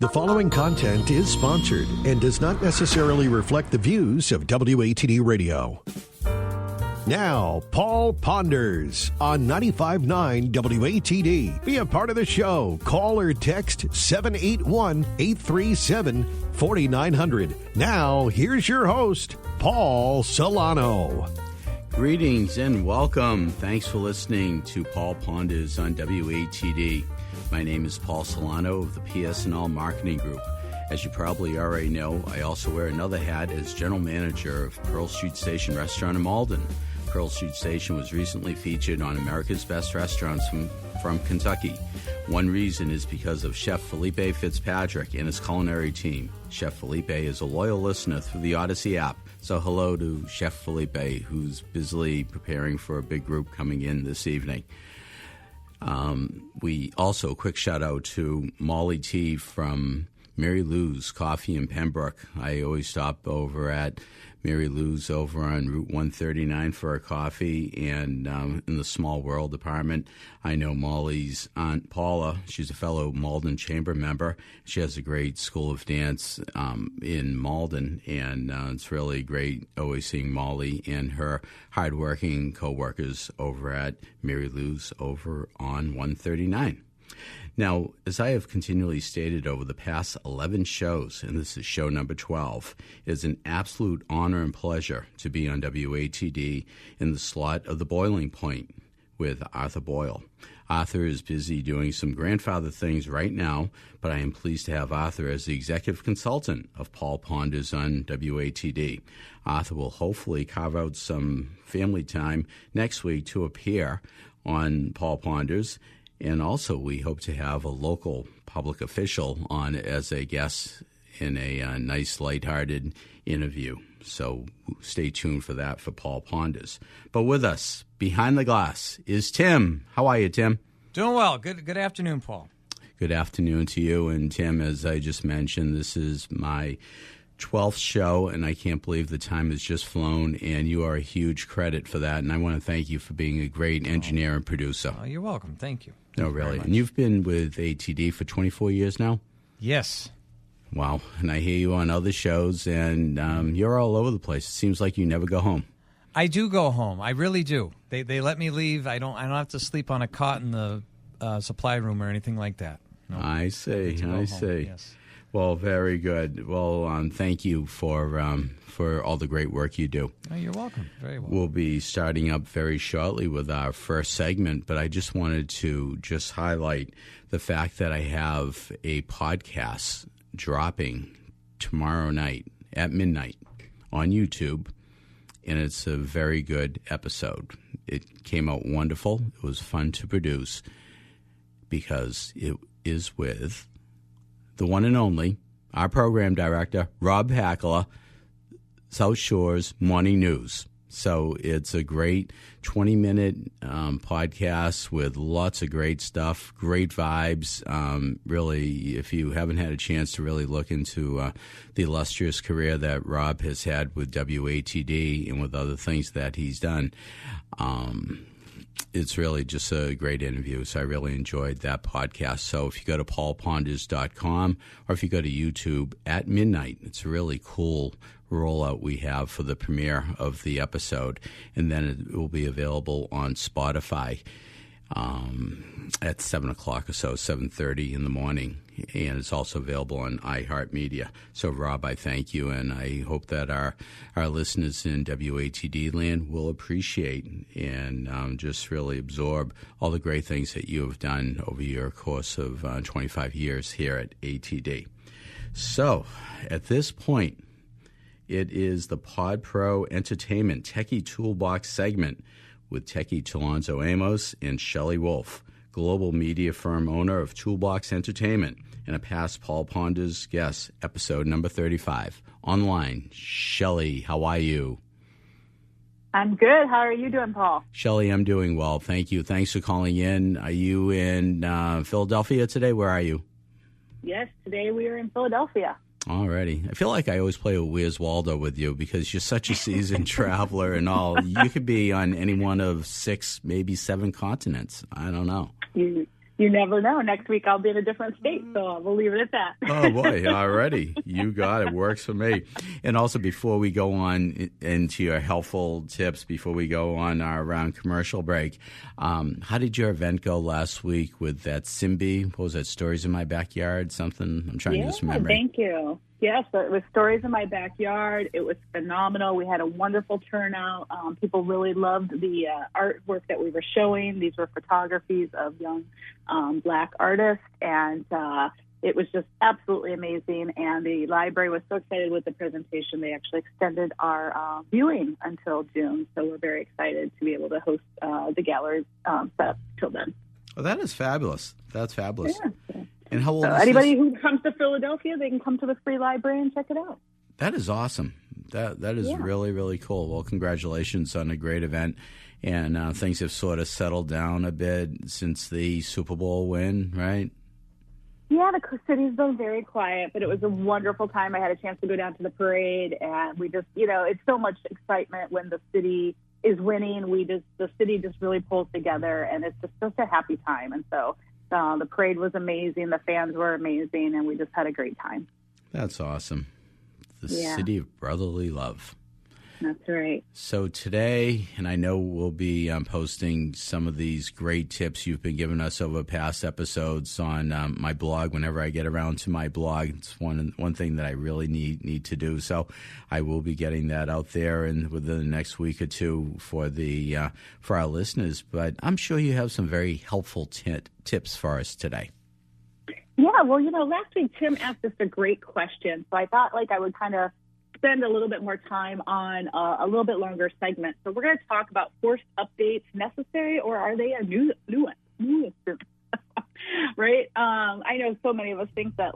The following content is sponsored and does not necessarily reflect the views of WATD Radio. Now, Paul Ponders on 95.9 WATD. Be a part of the show. Call or text 781-837-4900. Now, here's your host, Paul Solano. Greetings and welcome. Thanks for listening to Paul Ponders on WATD. My name is Paul Solano of the PS&L Marketing Group. As you probably already know, I also wear another hat as General Manager of Pearl Street Station Restaurant in Malden. Pearl Street Station was recently featured on America's Best Restaurants from Kentucky. One reason is because of Chef Felipe Fitzpatrick and his culinary team. Chef Felipe is a loyal listener through the Odyssey app. So hello to Chef Felipe, who's busily preparing for a big group coming in this evening. We also, a quick shout out to Molly T from Mary Lou's Coffee in Pembroke. I always stop over at Mary Lou's over on Route 139 for a coffee, and in the Small World department, I know Molly's Aunt Paula. She's a fellow Malden Chamber member. She has a great school of dance in Malden, and it's really great always seeing Molly and her hardworking co-workers over at Mary Lou's over on 139. Now, as I have continually stated over the past 11 shows, and this is show number 12, it is an absolute honor and pleasure to be on WATD in the slot of The Boiling Point with Arthur Boyle. Arthur is busy doing some grandfather things right now, but I am pleased to have Arthur as the executive consultant of Paul Ponders on WATD. Arthur will hopefully carve out some family time next week to appear on Paul Ponders. And also, we hope to have a local public official on as a guest in a nice, lighthearted interview. So stay tuned for that for Paul Ponders. But with us, behind the glass, is Tim. How are you, Tim? Doing well. Good afternoon, Paul. Good afternoon to you. And Tim, as I just mentioned, this is my 12th show, and I can't believe the time has just flown, and you are a huge credit for that. And I want to thank you for being a great engineer and producer. Oh, you're welcome. Thank you. No, really. And you've been with ATD for 24 years now? Yes. Wow. And I hear you on other shows, and you're all over the place. It seems like you never go home. I do go home. I really do. They let me leave. I don't have to sleep on a cot in the supply room or anything like that. No. I see. I see. Yes. Well, very good. Well, thank you for all the great work you do. Oh, you're welcome. Very welcome. We'll be starting up very shortly with our first segment, but I just wanted to just highlight the fact that I have a podcast dropping tomorrow night at midnight on YouTube, and it's a very good episode. It came out wonderful. It was fun to produce because it is with the one and only, our program director, Rob Hackler, South Shores Morning News. So it's a great 20-minute podcast with lots of great stuff, great vibes. Really, if you haven't had a chance to really look into the illustrious career that Rob has had with WATD and with other things that he's done, it's really just a great interview, so I really enjoyed that podcast. So if you go to paulponders.com or if you go to YouTube at midnight, it's a really cool rollout we have for the premiere of the episode, and then it will be available on Spotify at 7 o'clock or so, 7:30 in the morning, and it's also available on iHeartMedia. So, Rob, I thank you, and I hope that our listeners in WATD land will appreciate and just really absorb all the great things that you have done over your course of 25 years here at ATD. So, at this point, it is the Pod Pro Entertainment Techie Toolbox segment with Techie Talonzo Amos and Shelley Wolf, global media firm owner of Toolbox Entertainment and a past Paul Ponders guest, episode number 35. Online, Shelley, how are you? I'm good. How are you doing, Paul? Shelley, I'm doing well. Thank you. Thanks for calling in. Are you in Philadelphia today? Where are you? Yes, today we are in Philadelphia. Alrighty. I feel like I always play a Where's Waldo with you because you're such a seasoned traveler and all. You could be on any one of 6, maybe 7 continents. I don't know. You never know. Next week I'll be in a different state, so we'll leave it at that. Oh, boy, already. You got it. Works for me. And also, before we go on into your helpful tips, before we go on our round commercial break, how did your event go last week with that SIMBY? What was that, Stories in My Backyard? Something? I'm trying to just remember. Thank you. Yes, it was Stories in My Backyard. It was phenomenal. We had a wonderful turnout. People really loved the artwork that we were showing. These were photographies of young Black artists, and it was just absolutely amazing. And the library was so excited with the presentation, they actually extended our viewing until June. So we're very excited to be able to host the gallery set up till then. Well, that is fabulous. That's fabulous. Yeah. And how old So is anybody this? who comes to Philadelphia, they can come to the free library and check it out. That is awesome. That is really, really cool. Well, congratulations on a great event. And things have sort of settled down a bit since the Super Bowl win, right? Yeah, the city's been very quiet, but it was a wonderful time. I had a chance to go down to the parade, and we just, it's so much excitement when the city is winning. The city just really pulls together, and it's just such a happy time. And so the parade was amazing. The fans were amazing, and we just had a great time. That's awesome. The city of brotherly love. That's right. So today, and I know we'll be posting some of these great tips you've been giving us over past episodes on my blog. Whenever I get around to my blog, it's one thing that I really need to do. So I will be getting that out there and within the next week or two for our listeners. But I'm sure you have some very helpful tips for us today. Yeah, well, last week Tim asked us a great question, so I thought I would kind of spend a little bit more time on a little bit longer segment. So we're going to talk about forced updates necessary, or are they a nuisance? Right? I know so many of us think that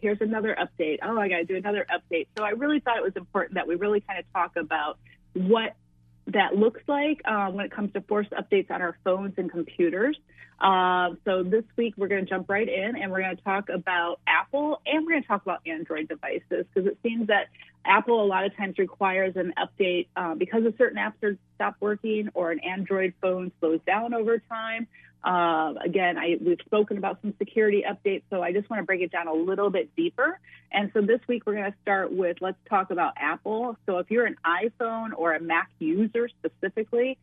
here's another update. Oh, I got to do another update. So I really thought it was important that we really kind of talk about what that looks like when it comes to forced updates on our phones and computers. So this week we're going to jump right in, and we're going to talk about Apple, and we're going to talk about Android devices, because it seems that Apple a lot of times requires an update because of certain apps stop working, or an Android phone slows down over time. Again, we've spoken about some security updates, so I just want to break it down a little bit deeper. And so this week we're going to start with, let's talk about Apple. So if you're an iPhone or a Mac user specifically,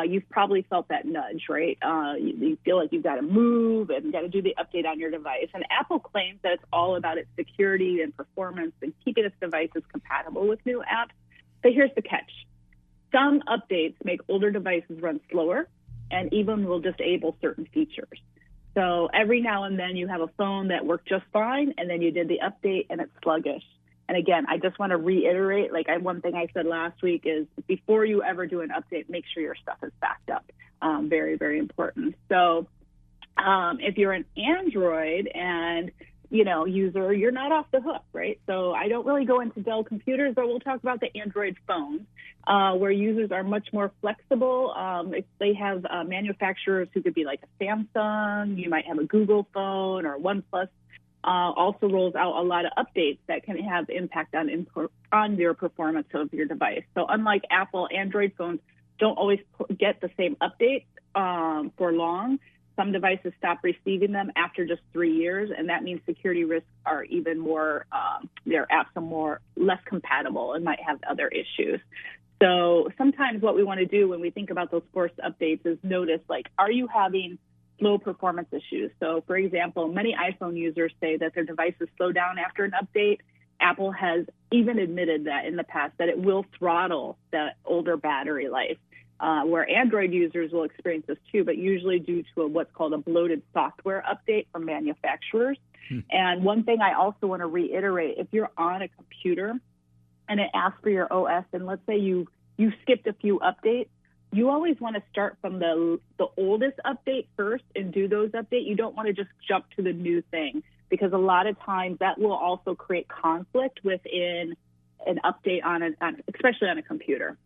you've probably felt that nudge, right? You feel like you've got to move and got to do the update on your device. And Apple claims that it's all about its security and performance and keeping its devices compatible with new apps. But here's the catch. Some updates make older devices run slower and even will disable certain features. So every now and then you have a phone that worked just fine, and then you did the update and it's sluggish. And again, I just want to reiterate, one thing I said last week is before you ever do an update, make sure your stuff is backed up. Very, very important. So if you're an Android and user, you're not off the hook, right? So I don't really go into Dell computers, but we'll talk about the Android phones, where users are much more flexible. If they have manufacturers who could be like a Samsung, you might have a Google phone, or OnePlus also rolls out a lot of updates that can have impact on your performance of your device. So unlike Apple, Android phones don't always get the same updates for long. Some devices stop receiving them after just 3 years, and that means security risks are even more, their apps are less compatible and might have other issues. So sometimes what we want to do when we think about those forced updates is notice, are you having slow performance issues? So, for example, many iPhone users say that their devices slow down after an update. Apple has even admitted that in the past, that it will throttle that older battery life. Where Android users will experience this too, but usually due to what's called a bloated software update from manufacturers. And one thing I also want to reiterate, if you're on a computer and it asks for your OS, and let's say you skipped a few updates, you always want to start from the oldest update first and do those updates. You don't want to just jump to the new thing, because a lot of times that will also create conflict within an update especially on a computer.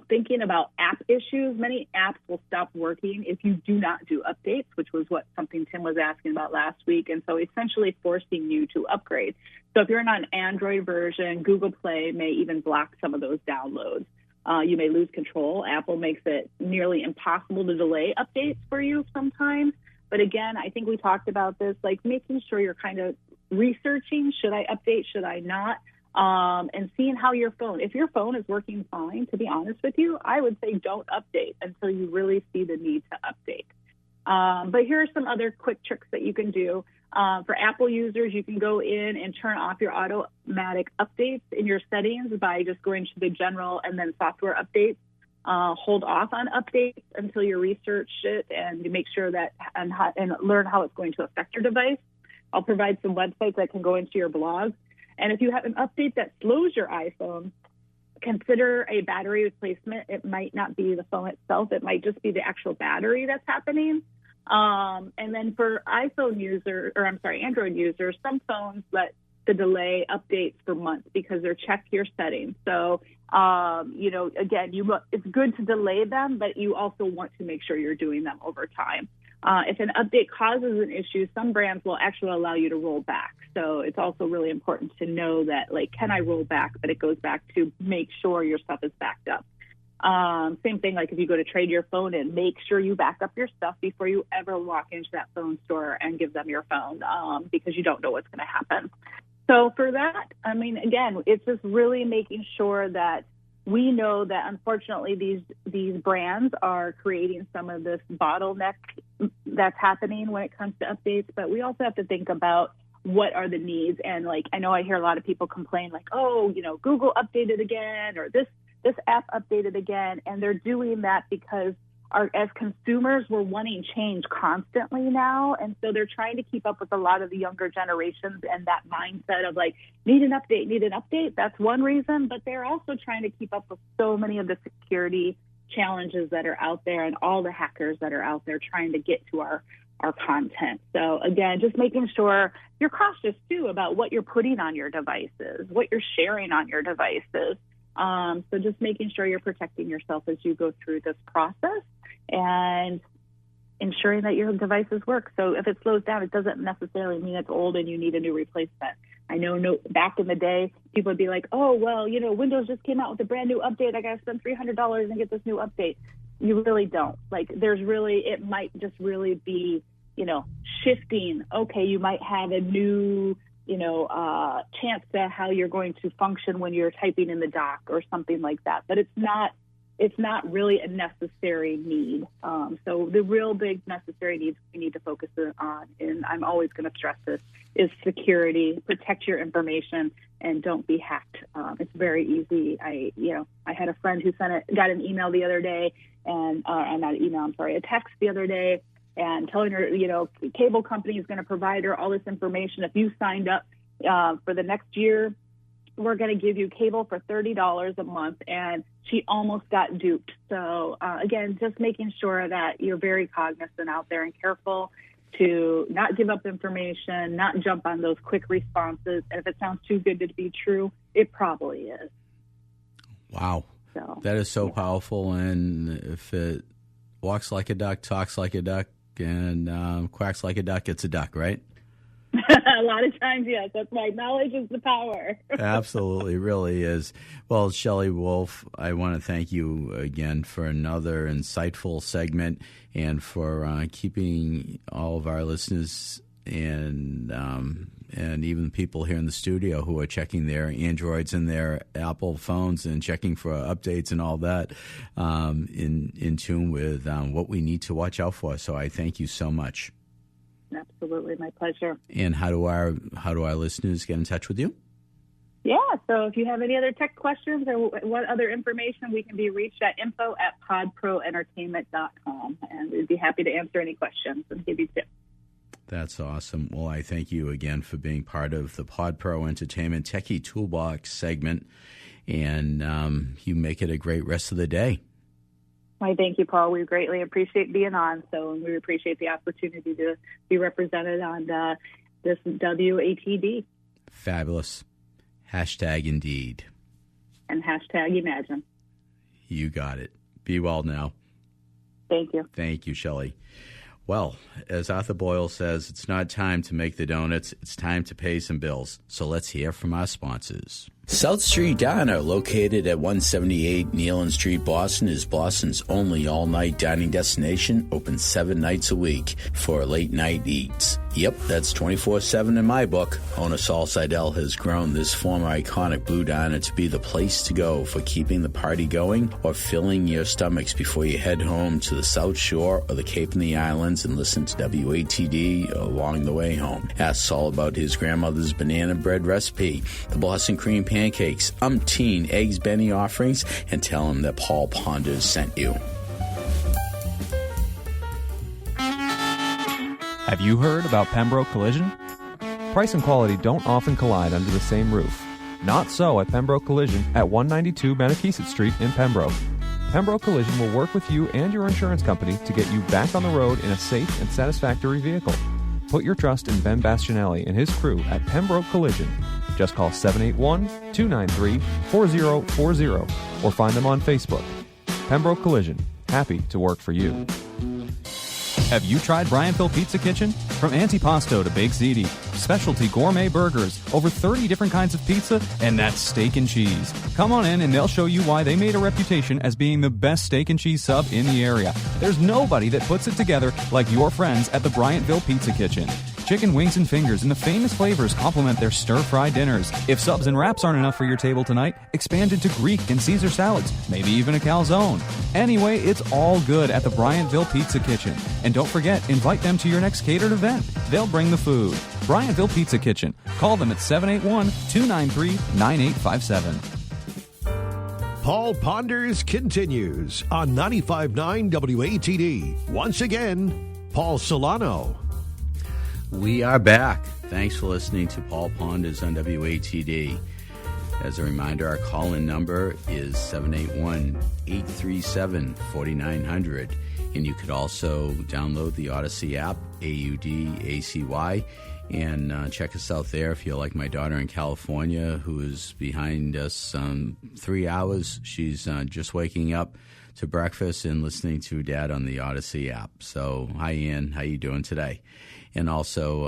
Thinking about app issues, many apps will stop working if you do not do updates, which was something Tim was asking about last week, and so essentially forcing you to upgrade. So if you're on an Android version, Google Play may even block some of those downloads. You may lose control. Apple makes it nearly impossible to delay updates for you sometimes, But again, I think we talked about this, like making sure you're kind of researching, should I update, should I not? And seeing how your phone, if your phone is working fine, to be honest with you, I would say don't update until you really see the need to update. But here are some other quick tricks that you can do. For Apple users, you can go in and turn off your automatic updates in your settings by just going to the general and then software updates. Hold off on updates until you research it and you make sure that and learn how it's going to affect your device. I'll provide some websites that can go into your blog. And if you have an update that slows your iPhone, consider a battery replacement. It might not be the phone itself. It might just be the actual battery that's happening. And then for Android users, some phones let the delay updates for months because they're check your settings. So, again, it's good to delay them, but you also want to make sure you're doing them over time. If an update causes an issue, some brands will actually allow you to roll back. So it's also really important to know that, like, can I roll back? But it goes back to make sure your stuff is backed up. Same thing, like if you go to trade your phone in, make sure you back up your stuff before you ever walk into that phone store and give them your phone, because you don't know what's going to happen. So for that, I mean, again, it's just really making sure that we know that unfortunately these brands are creating some of this bottleneck that's happening when it comes to updates, but we also have to think about what are the needs. And like, I know I hear a lot of people complain like, oh, Google updated again, or this app updated again. And they're doing that because as consumers, we're wanting change constantly now. And so they're trying to keep up with a lot of the younger generations and that mindset of like, need an update. That's one reason. But they're also trying to keep up with so many of the security challenges that are out there and all the hackers that are out there trying to get to our content. So again, just making sure you're cautious too about what you're putting on your devices, what you're sharing on your devices. So just making sure you're protecting yourself as you go through this process and ensuring that your devices work. So if it slows down, it doesn't necessarily mean it's old and you need a new replacement. I know back in the day, people would be like, oh, well, Windows just came out with a brand new update. I got to spend $300 and get this new update. You really don't. Like, it might just really be, shifting. Okay, you might have a new chance to how you're going to function when you're typing in the dock or something like that. But it's not really a necessary need. So the real big necessary needs we need to focus on, and I'm always going to stress this, is security. Protect your information and don't be hacked. It's very easy. I had a friend who got an email the other day, a text the other day, and telling her, cable company is going to provide her all this information. If you signed up for the next year, we're going to give you cable for $30 a month. And she almost got duped. So again, just making sure that you're very cognizant out there and careful to not give up information, not jump on those quick responses. And if it sounds too good to be true, it probably is. Wow. So, that is so powerful. And if it walks like a duck, talks like a duck, and quacks like a duck, it's a duck, right? A lot of times, yes. That's right. Knowledge is the power. Absolutely, really is. Well, Shelley Wolf, I want to thank you again for another insightful segment and for keeping all of our listeners and even people here in the studio who are checking their Androids and their Apple phones and checking for updates and all that in tune with what we need to watch out for. So I thank you so much. Absolutely, my pleasure. And how do our listeners get in touch with you? Yeah, so if you have any other tech questions or what other information, we can be reached at info@podproentertainment.com, and we'd be happy to answer any questions and give you tips. That's awesome. Well, I thank you again for being part of the PodPro Entertainment Techie Toolbox segment, and you make it a great rest of the day. Why, thank you, Paul. We greatly appreciate being on, and we appreciate the opportunity to be represented on this WATD. Fabulous. Hashtag indeed. And hashtag imagine. You got it. Be well now. Thank you. Thank you, Shelley. Well, as Arthur Boyle says, it's not time to make the donuts. It's time to pay some bills. So let's hear from our sponsors. South Street Diner, located at 178 Nealon Street, Boston, is Boston's only all-night dining destination, open 7 nights a week for late-night eats. Yep, that's 24/7 in my book. Owner Saul Seidel has grown this former iconic Blue Diner to be the place to go for keeping the party going or filling your stomachs before you head home to the South Shore or the Cape and the Islands and listen to WATD along the way home. Ask Saul about his grandmother's banana bread recipe, the Boston cream pancakes, umpteen eggs Benny offerings, and tell him that Paul Ponders sent you. Have you heard about Pembroke Collision? Price and quality don't often collide under the same roof. Not so at Pembroke Collision at 192 Manakeesit Street in Pembroke. Pembroke Collision will work with you and your insurance company to get you back on the road in a safe and satisfactory vehicle. Put your trust in Ben Bastianelli and his crew at Pembroke Collision. Just call 781-293-4040 or find them on Facebook. Pembroke Collision, happy to work for you. Have you tried Bryanttville Pizza Kitchen? From antipasto to baked ziti, specialty gourmet burgers, over 30 different kinds of pizza, and that's steak and cheese. Come on in and they'll show you why they made a reputation as being the best steak and cheese sub in the area. There's nobody that puts it together like your friends at the Bryanttville Pizza Kitchen. Chicken wings and fingers and the famous flavors complement their stir-fry dinners. If subs and wraps aren't enough for your table tonight, expand into Greek and Caesar salads, maybe even a calzone. Anyway, it's all good at the Bryanttville Pizza Kitchen. And don't forget, invite them to your next catered event. They'll bring the food. Bryanttville Pizza Kitchen. Call them at 781-293-9857. Paul Ponders continues on 95.9 WATD. Once again, Paul Solano. We are back. Thanks for listening to Paul Ponders on WATD. As a reminder, our call-in number is 781-837-4900. And you could also download the Odyssey app, AUDACY, and check us out there. If you're like my daughter in California, who is behind us 3 hours, she's just waking up to breakfast and listening to Dad on the Odyssey app. So, hi, Ann. How you doing today? And also,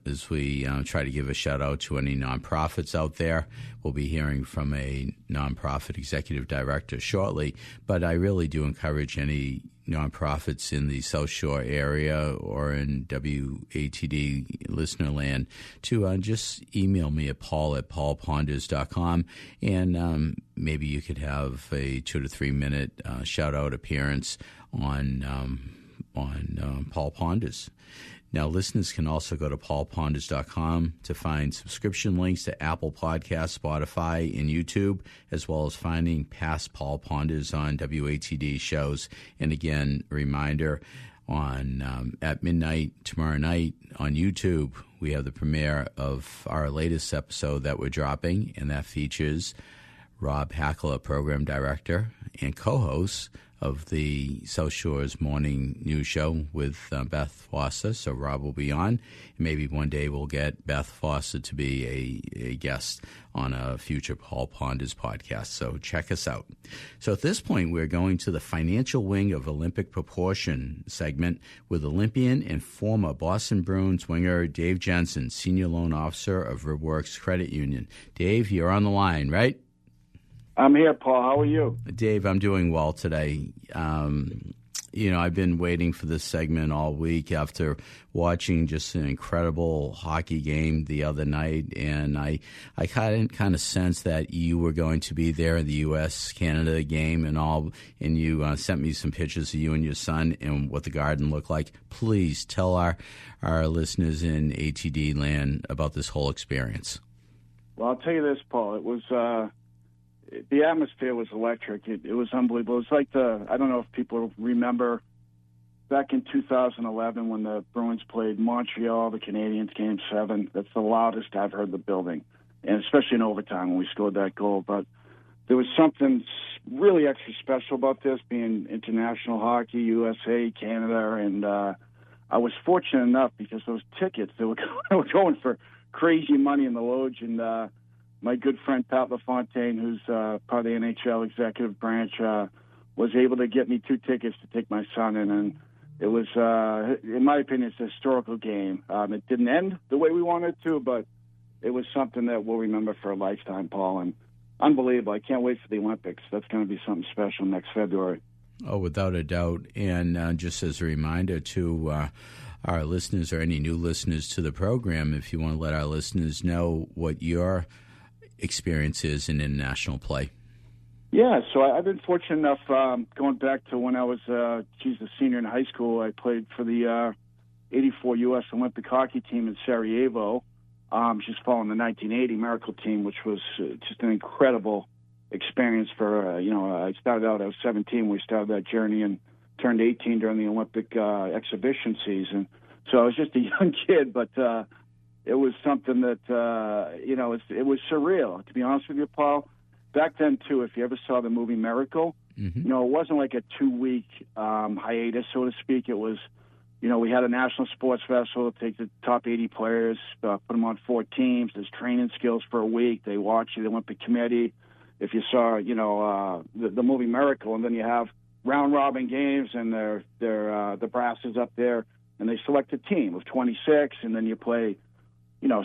as we try to give a shout-out to any nonprofits out there, we'll be hearing from a nonprofit executive director shortly. But I really do encourage any nonprofits in the South Shore area or in WATD listener land to just email me at paul@paulponders.com, and maybe you could have a 2 to 3 minute shout-out appearance on Paul Ponders. Now, listeners can also go to paulponders.com to find subscription links to Apple Podcasts, Spotify, and YouTube, as well as finding past Paul Ponders on WATD shows. And again, reminder, on at midnight tomorrow night on YouTube, we have the premiere of our latest episode that we're dropping, and that features Rob Hackler, program director and co-host of the South Shore's morning news show with Beth Foster. So Rob will be on. Maybe one day we'll get Beth Foster to be a guest on a future Paul Ponders podcast. So check us out. So at this point, we're going to the financial wing of Olympic Proportion segment with Olympian and former Boston Bruins winger Dave Jensen, Senior Loan Officer of RibWorks Credit Union. Dave, you're on the line, right? I'm here, Paul. How are you? Dave, I'm doing well today. I've been waiting for this segment all week after watching just an incredible hockey game the other night, and I kind of sensed that you were going to be there in the U.S.-Canada game and all, and you sent me some pictures of you and your son and what the garden looked like. Please tell our listeners in ATD land about this whole experience. Well, I'll tell you this, Paul. It was the atmosphere was electric. It was unbelievable. It was like I don't know if people remember back in 2011 when the Bruins played Montreal, the Canadiens, Game 7. That's the loudest I've heard the building, and especially in overtime when we scored that goal. But there was something really extra special about this, being international hockey, USA, Canada, and I was fortunate enough because those tickets, they were going for crazy money in the Loge, and my good friend Pat LaFontaine, who's part of the NHL executive branch, was able to get me 2 tickets to take my son in, and it was, in my opinion, it's a historical game. It didn't end the way we wanted it to, but it was something that we'll remember for a lifetime, Paul, and unbelievable. I can't wait for the Olympics. That's going to be something special next February. Oh, without a doubt. And just as a reminder to our listeners or any new listeners to the program, if you want to let our listeners know what your experience is in international play. Yeah, so I've been fortunate enough, going back to when I was a senior in high school. I played for the 84 U.S. Olympic hockey team in Sarajevo, just following the 1980 Miracle team, which was just an incredible experience for, I started out, I was 17 when we started that journey and turned 18 during the Olympic exhibition season. So I was just a young kid, but it was something that, it was surreal, to be honest with you, Paul. Back then, too, if you ever saw the movie Miracle, it wasn't like a 2-week hiatus, so to speak. It was, we had a national sports festival, take the top 80 players, put them on 4 teams. There's training skills for a week. They watch the Olympic Committee. If you saw, the movie Miracle, and then you have round-robin games, and the brass is up there, and they select a team of 26, and then you play,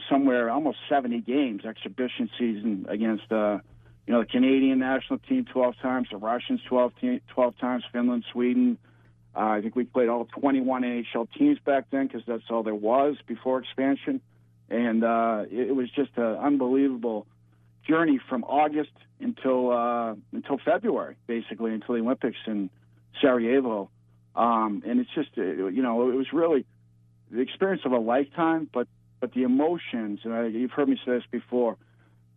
somewhere almost 70 games, exhibition season against the Canadian national team 12 times, the Russians 12 times, Finland, Sweden. I think we played all 21 NHL teams back then because that's all there was before expansion. And it was just an unbelievable journey from August until February, basically, until the Olympics in Sarajevo. And it's just, it was really the experience of a lifetime, but the emotions, and you've heard me say this before,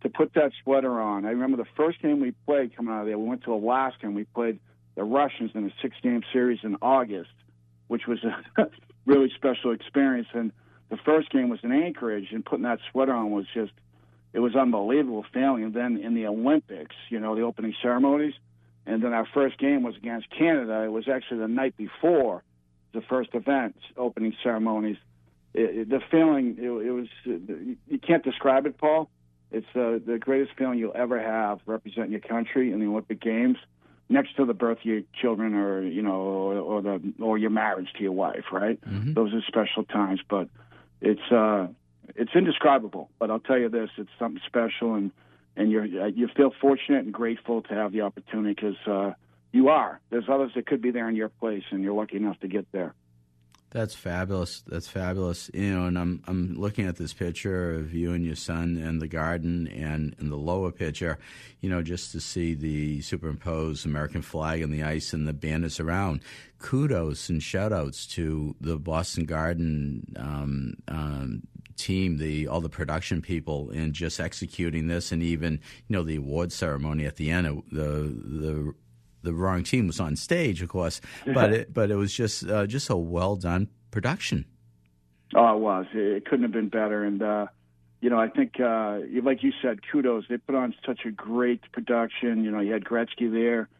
to put that sweater on. I remember the first game we played coming out of there, we went to Alaska and we played the Russians in a 6-game series in August, which was a really special experience. And the first game was in Anchorage, and putting that sweater on was just, it was unbelievable feeling. And then in the Olympics, the opening ceremonies, and then our first game was against Canada. It was actually the night before the first event, opening ceremonies. The feeling, it was, you can't describe it, Paul. It's the greatest feeling you'll ever have representing your country in the Olympic Games, next to the birth of your children, or or your marriage to your wife. Right? Mm-hmm. Those are special times, but it's indescribable. But I'll tell you this: it's something special, and you feel fortunate and grateful to have the opportunity because you are. There's others that could be there in your place, and you're lucky enough to get there. That's fabulous. That's fabulous. And I'm looking at this picture of you and your son in the garden, and in the lower picture, just to see the superimposed American flag on the ice and the banners around. Kudos and shout-outs to the Boston Garden team, all the production people, in just executing this, and even the award ceremony at the end. The wrong team was on stage, of course, but it was just a well done production. Oh, it was. It couldn't have been better. And I think, like you said, kudos. They put on such a great production. You had Gretzky there,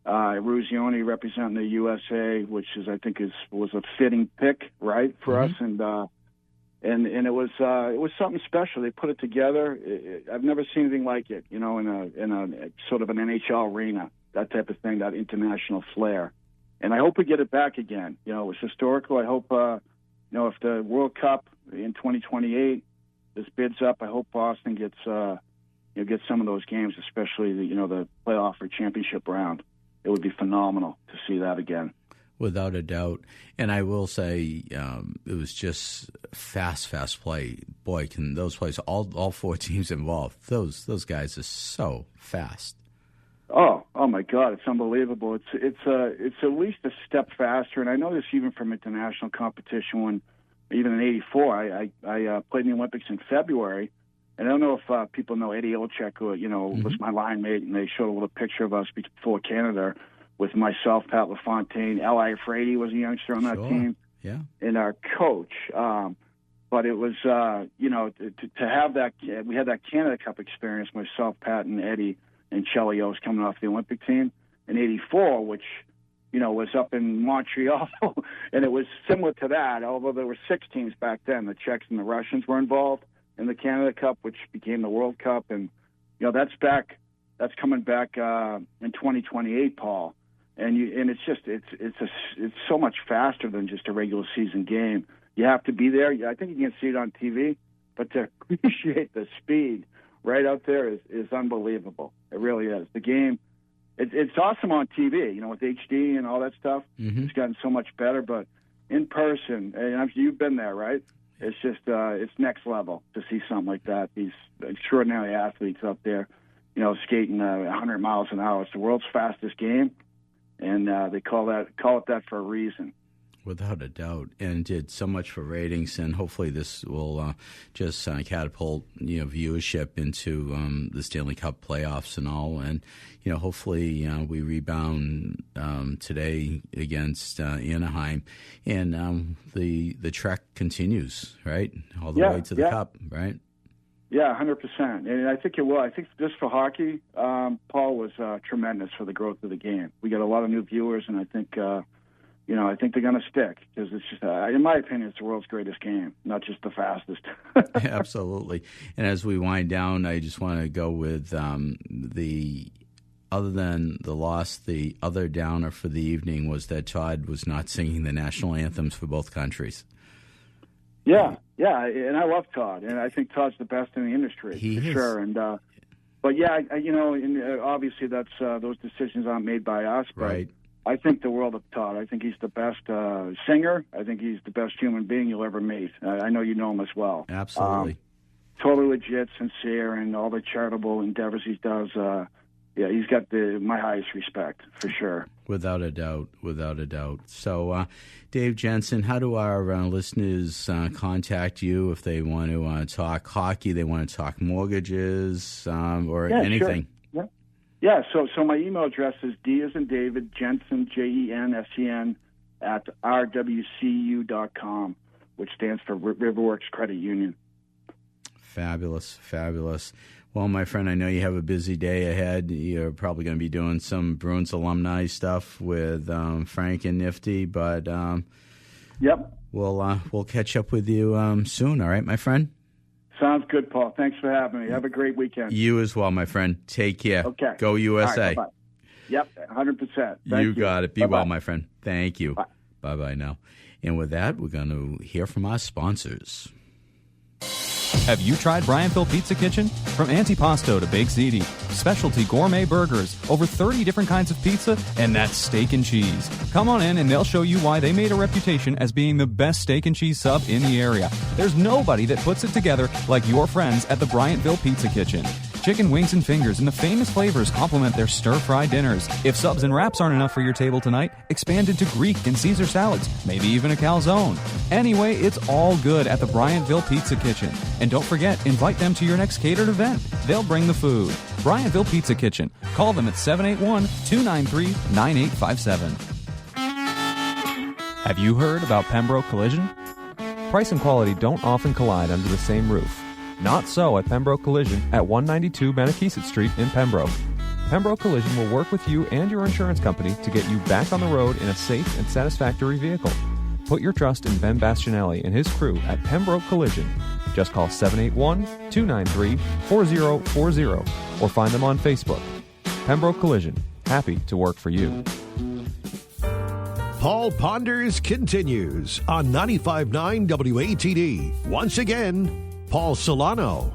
Ruzioni representing the USA, which I think was a fitting pick, right, for us. And it was something special. They put it together. I've never seen anything like it. In a sort of an NHL arena. That type of thing, that international flair. And I hope we get it back again. It was historical. I hope, if the World Cup in 2028 is bids up, I hope Boston gets some of those games, especially the playoff or championship round. It would be phenomenal to see that again. Without a doubt. And I will say it was just fast play. Boy, can those plays, all 4 teams involved, those guys are so fast. Oh my God! It's unbelievable. It's at least a step faster, and I know this even from international competition. When even in '84, I played in the Olympics in February, and I don't know if people know Eddie Olczyk, who was my line mate, and they showed a little picture of us before Canada with myself, Pat LaFontaine, L.I. Frady was a youngster on that team, and our coach. But it was to have that. We had that Canada Cup experience. Myself, Pat, and Eddie. And Chelios coming off the Olympic team in '84, which, was up in Montreal. And it was similar to that, although there were 6 teams back then. The Czechs and the Russians were involved in the Canada Cup, which became the World Cup. And, that's back. That's coming back in 2028, Paul. And it's just, it's so much faster than just a regular season game. You have to be there. I think you can see it on TV, but to appreciate the speed right out there is unbelievable. It really is. The game, it's awesome on TV, with HD and all that stuff. Mm-hmm. It's gotten so much better, but in person, and you've been there, right? It's just, it's next level to see something like that. These extraordinary athletes up there, skating 100 miles an hour. It's the world's fastest game, and they call it that for a reason. Without a doubt, and did so much for ratings, and hopefully this will just catapult viewership into the Stanley Cup playoffs and all, and hopefully we rebound today against Anaheim, and the trek continues, right, all the way to the Cup, right? Yeah, 100%, and I think it will. I think just for hockey, Paul was tremendous for the growth of the game. We got a lot of new viewers, and I think. I think they're going to stick because it's just, in my opinion, it's the world's greatest game, not just the fastest. Absolutely. And as we wind down, I just want to go with other than the loss, the other downer for the evening was that Todd was not singing the national anthems for both countries. Yeah, and I love Todd, and I think Todd's the best in the industry, sure. And but yeah, and obviously that's those decisions aren't made by us, but right. I think the world of Todd. I think he's the best singer. I think he's the best human being you'll ever meet. I know you know him as well. Absolutely. Totally legit, sincere, and all the charitable endeavors he does. He's got my highest respect, for sure. Without a doubt. So, Dave Jensen, how do our listeners contact you if they want to talk hockey, they want to talk mortgages, or anything? Sure. Yeah, so my email address is D as in David, Jensen, JENSEN, at rwcu.com, which stands for Riverworks Credit Union. Fabulous. Well, my friend, I know you have a busy day ahead. You're probably going to be doing some Bruins alumni stuff with Frank and Nifty, but yep, we'll catch up with you soon, all right, my friend? Sounds good, Paul. Thanks for having me. Have a great weekend. You as well, my friend. Take care. Okay. Go USA. Right, bye-bye. Yep, 100%. You got it. Be Bye-bye. well, my friend. Thank you. Bye. Bye-bye now. And with that, we're going to hear from our sponsors. Have you tried Brianville Pizza Kitchen? From antipasto to baked ziti, specialty gourmet burgers, over 30 different kinds of pizza, and that steak and cheese. Come on in and they'll show you why they made a reputation as being the best steak and cheese sub in the area. There's nobody that puts it together like your friends at the Briantville Pizza Kitchen. Chicken wings and fingers and the famous flavors complement their stir-fry dinners. If subs and wraps aren't enough for your table tonight, expand into Greek and Caesar salads, maybe even a calzone. Anyway, it's all good at the Briantville Pizza Kitchen. And don't forget, invite them to your next catered event. They'll bring the food. Briantville Pizza Kitchen. Call them at 781-293-9857. Have you heard about Pembroke Collision? Price and quality don't often collide under the same roof. Not so at Pembroke Collision at 192 Manakesett Street in Pembroke. Pembroke Collision will work with you and your insurance company to get you back on the road in a safe and satisfactory vehicle. Put your trust in Ben Bastianelli and his crew at Pembroke Collision. Just call 781-293-4040 or find them on Facebook. Pembroke Collision. Happy to work for you. Paul Ponders continues on 95.9 WATD. Once again, Paul Solano.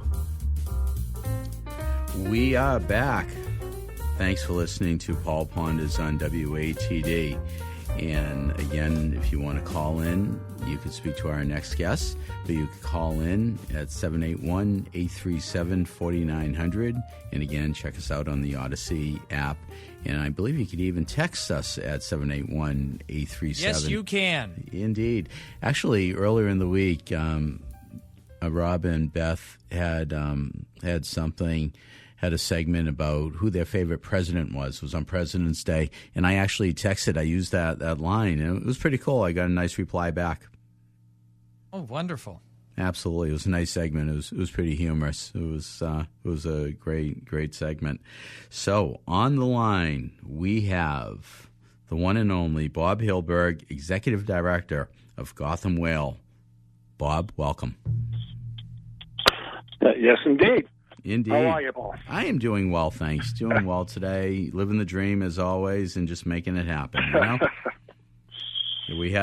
We are back. Thanks for listening to Paul Ponders on WATD. And again, if you want to call in, you can speak to our next guest, but you can call in at 781-837-4900. And again, check us out on the Odyssey app. And I believe you could even text us at 781-837. Yes, you can. Indeed. Actually, earlier in the week, Rob and Beth had a segment about who their favorite president was. It was on President's Day, and I actually texted. I used that line, and it was pretty cool. I got a nice reply back. Oh, wonderful! Absolutely, it was a nice segment. It was pretty humorous. It was a great segment. So on the line we have the one and only Bob Hilberg, Executive Director of Gotham Whale. Bob, welcome. Yes, indeed. Indeed. How are you, Paul? I am doing well, thanks. Doing well today. Living the dream as always, and just making it happen. You know?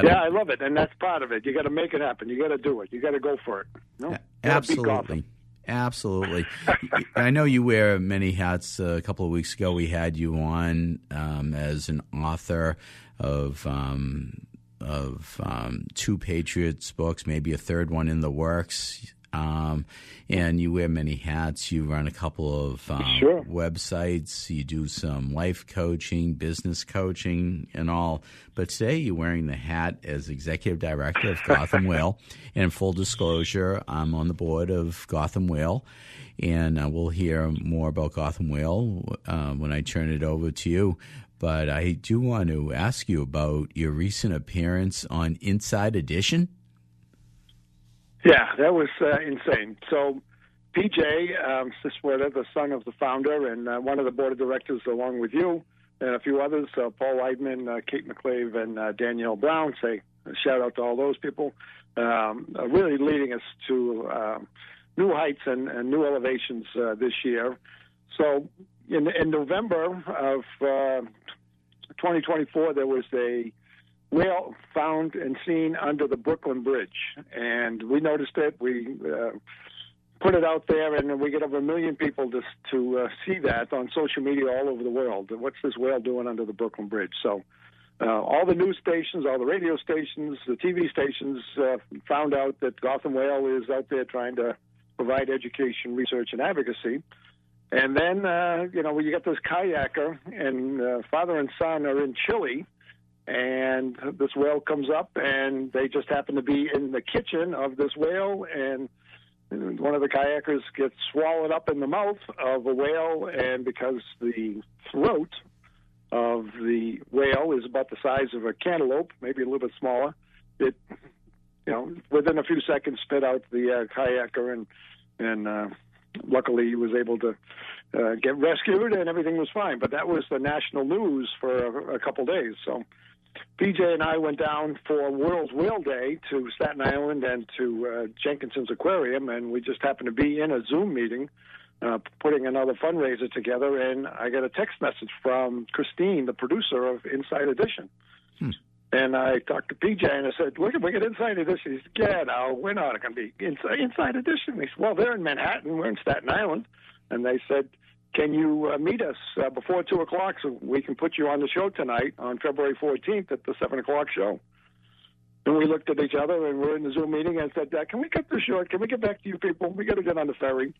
I love it, and that's part of it. You got to make it happen. You got to do it. You got to go for it. No? Absolutely. Absolutely. I know you wear many hats. A couple of weeks ago, we had you on as an author of 2 Patriots books, maybe a third one in the works. And you wear many hats. You run a couple of Sure. websites. You do some life coaching, business coaching, and all. But today you're wearing the hat as executive director of Gotham Whale. And full disclosure, I'm on the board of Gotham Whale. And we'll hear more about Gotham Whale when I turn it over to you. But I do want to ask you about your recent appearance on Inside Edition. Yeah, that was insane. So PJ Sisweta, the son of the founder and one of the board of directors along with you and a few others, Paul Weidman, Kate McClave, and Danielle Brown, say a shout out to all those people, really leading us to new heights and new elevations this year. So in November of 2024, there was a whale found and seen under the Brooklyn Bridge, and we noticed it. We put it out there, and we get over 1 million people to see that on social media all over the world. What's this whale doing under the Brooklyn Bridge? So all the news stations, all the radio stations, the TV stations found out that Gotham Whale is out there trying to provide education, research, and advocacy. And then, when you get this kayaker, and father and son are in Chile, and this whale comes up, and they just happen to be in the kitchen of this whale, and one of the kayakers gets swallowed up in the mouth of a whale, and because the throat of the whale is about the size of a cantaloupe, maybe a little bit smaller, it, within a few seconds spit out the kayaker, and luckily he was able to get rescued, and everything was fine. But that was the national news for a couple days. So PJ and I went down for World Whale Day to Staten Island and to Jenkinson's Aquarium, and we just happened to be in a Zoom meeting putting another fundraiser together, and I got a text message from Christine, the producer of Inside Edition. And I talked to PJ, and I said, look, we got Inside Edition. He said, yeah, no, we're not going to be Inside Edition. He said, well, they're in Manhattan. We're in Staten Island. And they said, can you meet us before 2 o'clock so we can put you on the show tonight on February 14th at the 7 o'clock show? And we looked at each other, and we're in the Zoom meeting, and I said, can we cut this short? Can we get back to you people? We got to get on the ferry.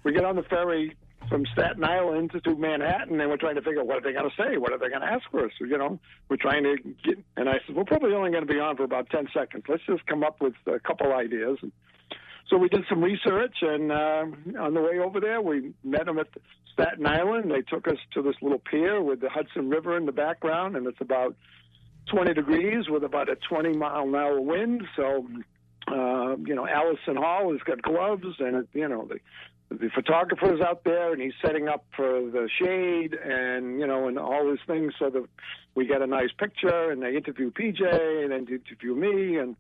We get on the ferry from Staten Island to Manhattan, and we're trying to figure out what are they going to say? What are they going to ask for us? We're trying to get, and I said, we're probably only going to be on for about 10 seconds. Let's just come up with a couple ideas. So we did some research, and on the way over there, we met them at Staten Island. They took us to this little pier with the Hudson River in the background, and it's about 20 degrees with about a 20-mile-an-hour wind. So, Allison Hall has got gloves, and, the photographer's out there, and he's setting up for the shade and, and all these things so that we get a nice picture, and they interview PJ, and then interview me, and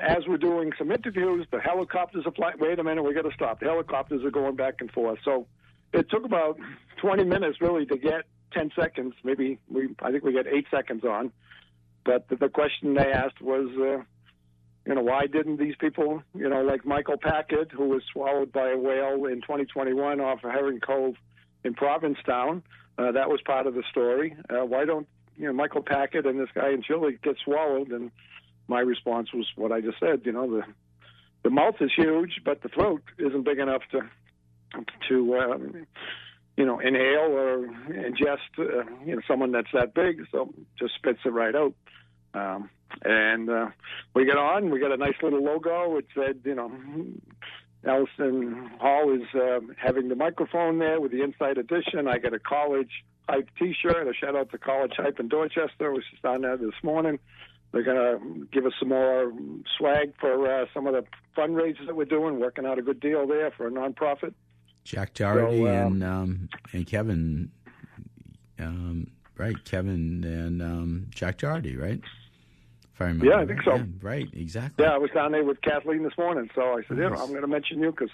as we're doing some interviews, the helicopters are flying. Wait a minute, we got to stop. The helicopters are going back and forth. So it took about 20 minutes really to get 10 seconds. Maybe I think we got 8 seconds on. But the question they asked was, why didn't these people, like Michael Packard, who was swallowed by a whale in 2021 off of Herring Cove in Provincetown, that was part of the story. Why don't, Michael Packard and this guy in Chile get swallowed? And my response was what I just said. The mouth is huge, but the throat isn't big enough to inhale or ingest, someone that's that big. So just spits it right out. And we get on. We got a nice little logo. It said, Allison Hall is having the microphone there with the Inside Edition. I got a College Hype T-shirt. A shout out to College Hype in Dorchester, which is on there this morning. They're going to give us some more swag for some of the fundraisers that we're doing, working out a good deal there for a nonprofit. Jack Doherty and Kevin, right? Kevin and Jack Doherty, right? If I remember. Yeah, I think so. Yeah, right, exactly. Yeah, I was down there with Kathleen this morning, so I said, I'm going to mention you because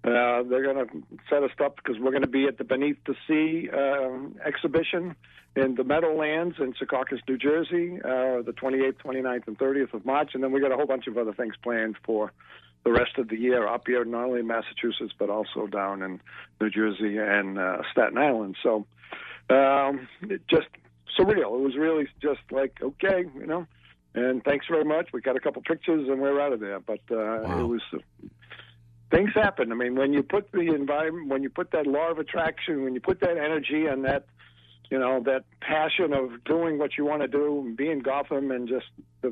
they're going to set us up because we're going to be at the Beneath the Sea exhibition in the Meadowlands in Secaucus, New Jersey, the 28th, 29th, and 30th of March. And then we got a whole bunch of other things planned for the rest of the year up here, not only in Massachusetts, but also down in New Jersey and Staten Island. So it just surreal. It was really just like, okay, and thanks very much. We got a couple pictures and we're out of there. But Wow. It was... Things happen. I mean, when you put the environment, when you put that law of attraction, when you put that energy and that, that passion of doing what you want to do and be in Gotham, and just the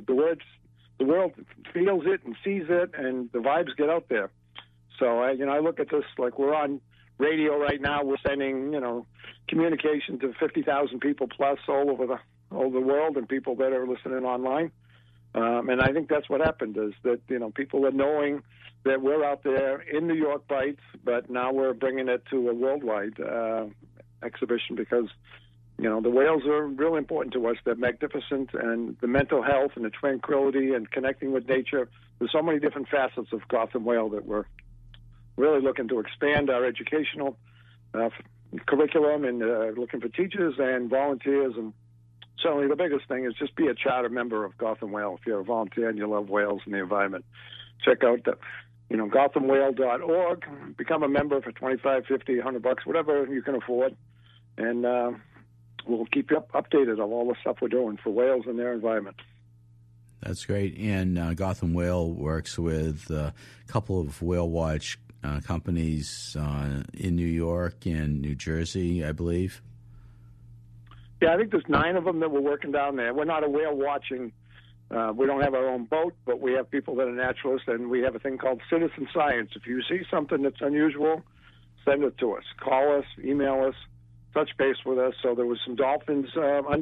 world feels it and sees it, and the vibes get out there. So, I look at this like we're on radio right now. We're sending, communication to 50,000 people plus all over the world, and people that are listening online. And I think that's what happened, is that, people are knowing that we're out there in New York Bites, but now we're bringing it to a worldwide exhibition because, the whales are really important to us. They're magnificent, and the mental health and the tranquility and connecting with nature. There's so many different facets of Gotham Whale that we're really looking to expand our educational curriculum, and looking for teachers and volunteers. And certainly the biggest thing is just be a charter member of Gotham Whale. If you're a volunteer and you love whales and the environment, check out the GothamWhale.org. Become a member for $25, $50, $100, whatever you can afford, and we'll keep you updated on all the stuff we're doing for whales and their environment. That's great. And Gotham Whale works with a couple of whale watch companies in New York and New Jersey, I believe. Yeah, I think there's 9 of them that we're working down there. We're not a whale watching. We don't have our own boat, but we have people that are naturalists, and we have a thing called citizen science. If you see something that's unusual, send it to us. Call us, email us, touch base with us. So there was some dolphins in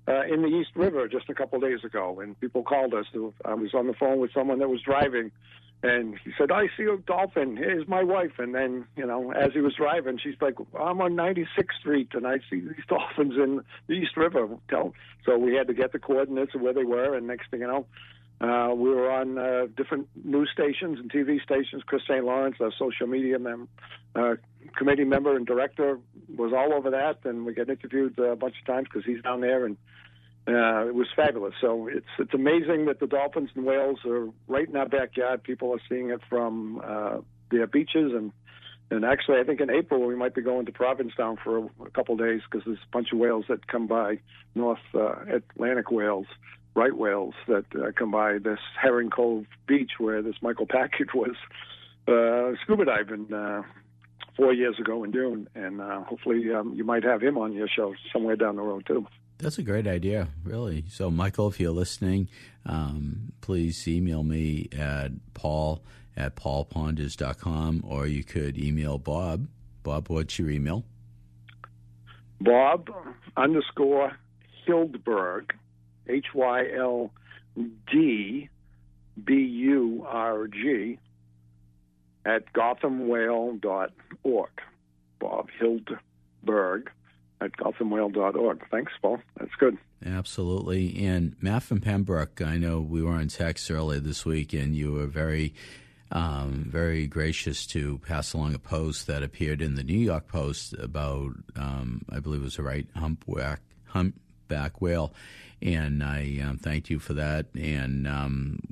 the East River just a couple of days ago, and people called us. I was on the phone with someone that was driving, and he said, I see a dolphin. Here's my wife. And then, as he was driving, she's like, I'm on 96th Street, and I see these dolphins in the East River. So we had to get the coordinates of where they were, and next thing you know, we were on different news stations and TV stations. Chris St. Lawrence, our social media committee member and director, was all over that, and we got interviewed a bunch of times because he's down there, and it was fabulous. So it's amazing that the dolphins and whales are right in our backyard. People are seeing it from their beaches, and actually I think in April we might be going to Provincetown for a couple of days because there's a bunch of whales that come by, North Atlantic whales, right whales that come by this Herring Cove beach where this Michael Packard was scuba diving 4 years ago in June, and hopefully you might have him on your show somewhere down the road too. That's a great idea, really. So, Michael, if you're listening, please email me at paul@paulponders.com, or you could email Bob. Bob, what's your email? Bob_Hildberg, HYLDBURG, at GothamWhale.org. Bob Hildberg at GothamWhale.org. Thanks, Paul. That's good. Absolutely. And Matt from Pembroke, I know we were on text earlier this week, and you were very gracious to pass along a post that appeared in the New York Post about, I believe it was a right humpback whale. And I thanked you for that. And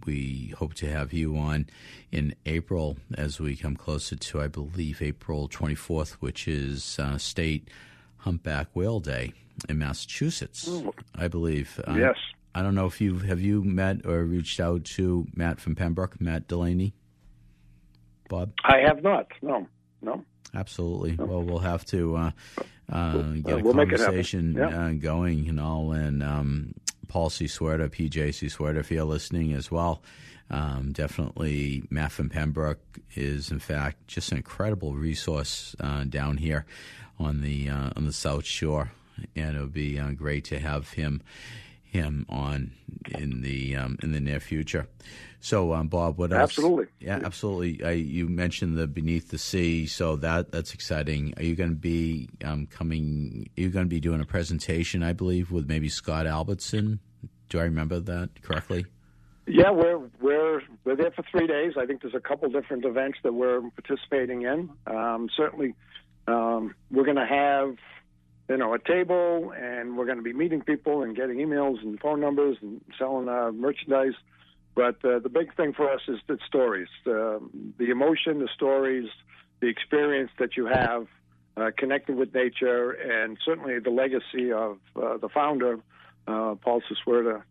we hope to have you on in April as we come closer to, I believe, April 24th, which is State Humpback Whale Day in Massachusetts, I believe. Yes. I don't know if have you met or reached out to Matt from Pembroke, Matt Delaney? Bob? I have not. No. Absolutely. No. Well, we'll have to get a we'll conversation going and all. And Paul C. Swerta, PJ C. Swerta, if you're listening as well, definitely Matt from Pembroke is, in fact, just an incredible resource down here on the South Shore, and it would be great to have him on in the near future. So, Bob, what else? Absolutely. Yeah, absolutely. You mentioned the Beneath the Sea, so that's exciting. Are you going to be coming? Are you going to be doing a presentation, I believe, with maybe Scott Albertson? Do I remember that correctly? Yeah, we're there for 3 days. I think there's a couple different events that we're participating in. Certainly, we're going to have a table, and we're going to be meeting people and getting emails and phone numbers and selling merchandise. But the big thing for us is the stories, the emotion, the stories, the experience that you have connected with nature, and certainly the legacy of the founder, Paul Suswerda.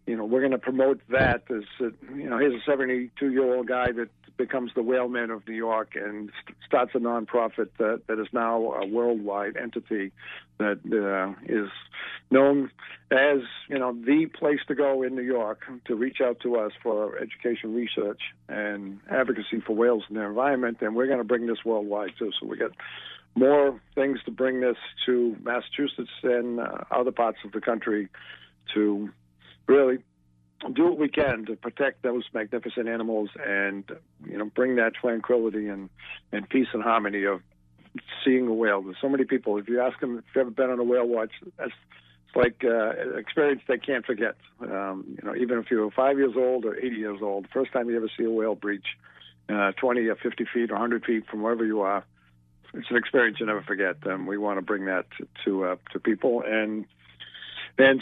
We're going to promote that as, here's a 72-year-old guy that becomes the Whaleman of New York and starts a nonprofit that is now a worldwide entity that is known as, the place to go in New York to reach out to us for education, research, and advocacy for whales and their environment. And we're going to bring this worldwide, too. So we got more things to bring this to Massachusetts and other parts of the country to really do what we can to protect those magnificent animals and, bring that tranquility and peace and harmony of seeing a whale. There's so many people, if you ask them if you've ever been on a whale watch, it's like an experience they can't forget. Even if you're 5 years old or 80 years old, the first time you ever see a whale breach 20 or 50 feet or 100 feet from wherever you are, it's an experience you never forget. We want to bring that to people and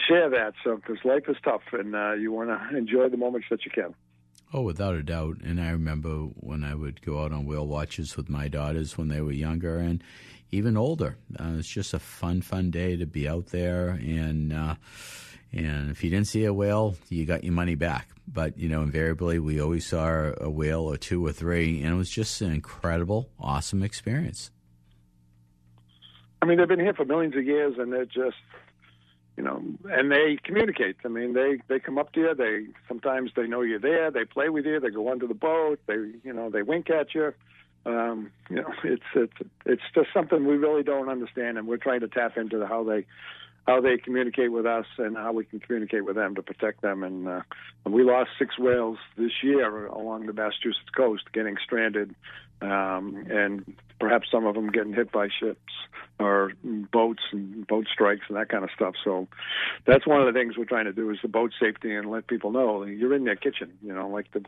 share that. So, because life is tough, and you want to enjoy the moments that you can. Oh, without a doubt. And I remember when I would go out on whale watches with my daughters when they were younger and even older. It's just a fun day to be out there. And if you didn't see a whale, you got your money back. But, invariably, we always saw a whale or two or three, and it was just an incredible, awesome experience. I mean, they've been here for millions of years, and they're just... and they communicate. I mean, they come up to you. Sometimes they know you're there. They play with you. They go under the boat. They wink at you. It's just something we really don't understand, and we're trying to tap into how they communicate with us and how we can communicate with them to protect them. And we lost 6 whales this year along the Massachusetts coast, getting stranded, and perhaps some of them getting hit by ships or boats and boat strikes and that kind of stuff. So that's one of the things we're trying to do is the boat safety and let people know you're in their kitchen, like the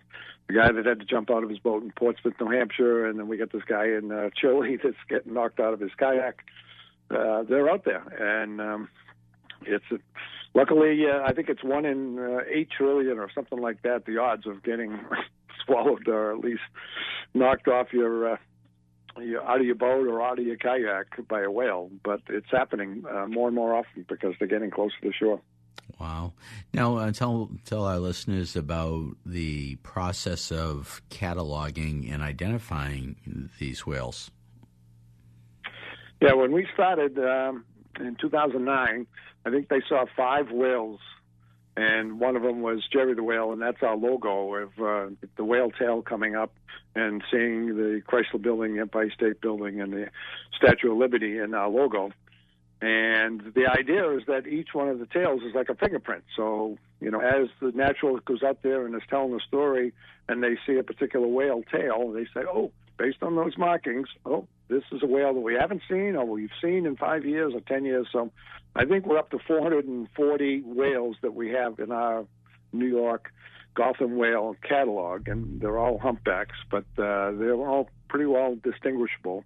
guy that had to jump out of his boat in Portsmouth, New Hampshire, and then we got this guy in Chile that's getting knocked out of his kayak. They're out there, and luckily, I think it's 1 in 8 trillion or something like that, the odds of getting swallowed or at least knocked off your out of your boat or out of your kayak by a whale. But it's happening more and more often because they're getting closer to shore. Wow. Now, tell our listeners about the process of cataloging and identifying these whales. Yeah, when we started in 2009, I think they saw 5 whales, and one of them was Jerry the Whale, and that's our logo of the whale tail coming up and seeing the Chrysler Building, Empire State Building, and the Statue of Liberty in our logo. And the idea is that each one of the tails is like a fingerprint. So, as the naturalist goes out there and is telling the story and they see a particular whale tail, they say, oh, based on those markings, oh, this is a whale that we haven't seen or we've seen in 5 years or 10 years. So I think we're up to 440 whales that we have in our New York Gotham whale catalog, and they're all humpbacks, but they're all pretty well distinguishable.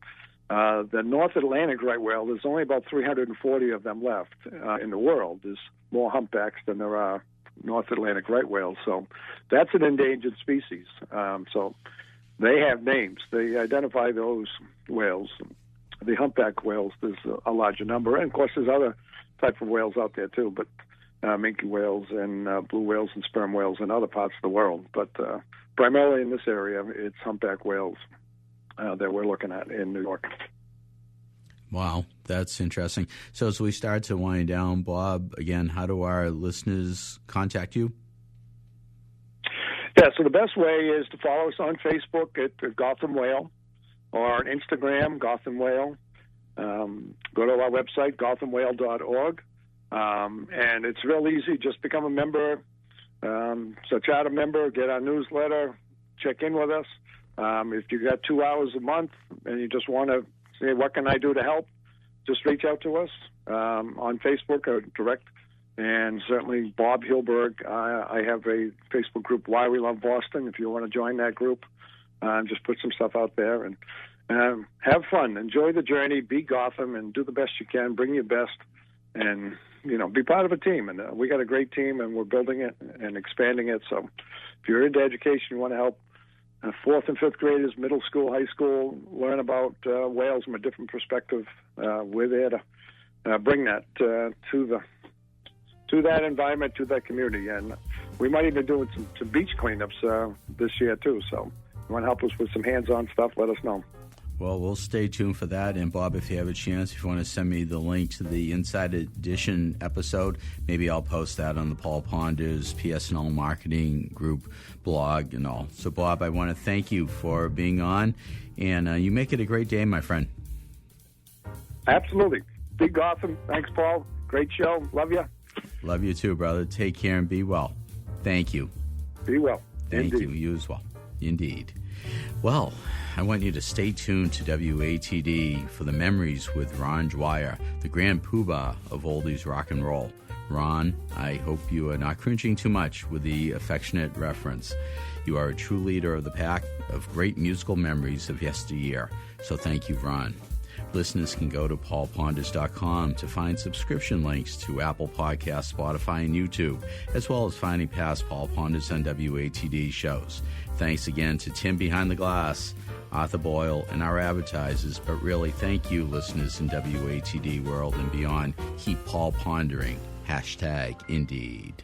The North Atlantic right whale, there's only about 340 of them left in the world. There's more humpbacks than there are North Atlantic right whales. So that's an endangered species. So they have names. They identify those whales. The humpback whales, there's a larger number. And, of course, there's other type of whales out there, too, but minke whales and blue whales and sperm whales in other parts of the world. But primarily in this area, it's humpback whales that we're looking at in New York. Wow, that's interesting. So as we start to wind down, Bob, again, how do our listeners contact you? Yeah, so the best way is to follow us on Facebook at Gotham Whale or on Instagram, Gotham Whale. Go to our website, gothamwhale.org. And it's real easy. Just become a member. So chat a member, get our newsletter, check in with us. If you got 2 hours a month and you just want to say, what can I do to help? Just reach out to us on Facebook or direct. And certainly Bob Hilberg, I have a Facebook group, Why We Love Boston, if you want to join that group. Just put some stuff out there and have fun. Enjoy the journey, be Gotham, and do the best you can. Bring your best. and be part of a team. And we got a great team, and we're building it and expanding it. So if you're into education, you want to help 4th and 5th graders, middle school, high school, learn about whales from a different perspective, we're there to bring that to that environment, to that community. And we might even do some beach cleanups this year, too. So if you want to help us with some hands-on stuff, let us know. Well, we'll stay tuned for that. And, Bob, if you have a chance, if you want to send me the link to the Inside Edition episode, maybe I'll post that on the Paul Ponders PSNL Marketing Group blog and all. So, Bob, I want to thank you for being on, and you make it a great day, my friend. Absolutely. Be awesome. Thanks, Paul. Great show. Love you. Love you too, brother. Take care and be well. Thank you. Be well. Thank Indeed. you. You as well. Indeed. Well, I want you to stay tuned to WATD for the memories with Ron Dwyer, the grand poobah of oldies rock and roll. Ron, I hope you are not cringing too much with the affectionate reference. You are a true leader of the pack of great musical memories of yesteryear. So thank you, Ron. Listeners can go to paulponders.com to find subscription links to Apple Podcasts, Spotify, and YouTube, as well as finding past Paul Ponders on WATD shows. Thanks again to Tim behind the glass, Arthur Boyle, and our advertisers, but really thank you, listeners in WATD world and beyond. Keep Paul pondering. #Indeed.